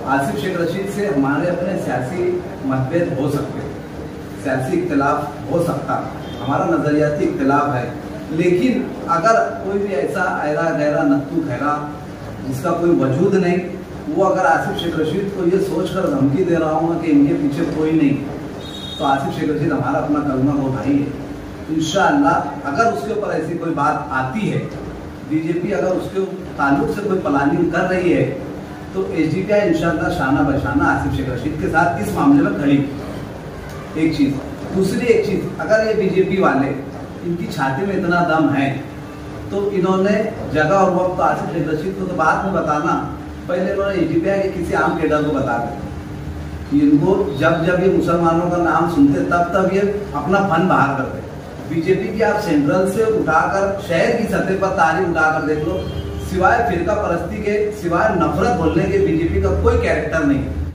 आसिफ शेख रशीद से हमारे अपने सियासी मतभेद हो सकते, सियासी इख्तिलाफ हो सकता, हमारा नजरियाती इख्तिलाफ है, लेकिन अगर कोई भी ऐसा ऐरा गैरा नत्तू खैरा जिसका कोई वजूद नहीं, वो अगर आसिफ शेख रशीद को ये सोचकर धमकी दे रहा हूँ कि इनके पीछे कोई नहीं, तो आसिफ शेख रशीद हमारा अपना कलमा वो भाई है। इंशाअल्लाह अगर उसके ऊपर ऐसी कोई बात आती है, बीजेपी अगर उसके ताल्लुक से कोई प्लानिंग कर रही है, तो एसडीपीआई इंशाअल्लाह शाना बशाना आसिफ शेख रशीद के साथ इस मामले में खड़ी। एक चीज़। दूसरी एक चीज़, अगर ये बीजेपी वाले इनकी छाती में इतना दम है, तो इन्होंने जगह और वक्त तो आसिफ शेख रशीद को तो बाद में बताना, पहले इन्होंने एसडीपीआई के किसी आम कैडर को बता दें। इनको जब जब ये मुसलमानों का नाम सुनते तब तब ये अपना फन बाहर करते। बीजेपी की आप सेंट्रल से उठाकर शहर की सतह पर तारीफ उठाकर देख लो, सिवाय फिरका परस्ती के, सिवाय नफरत बोलने के बीजेपी का कोई कैरेक्टर नहीं।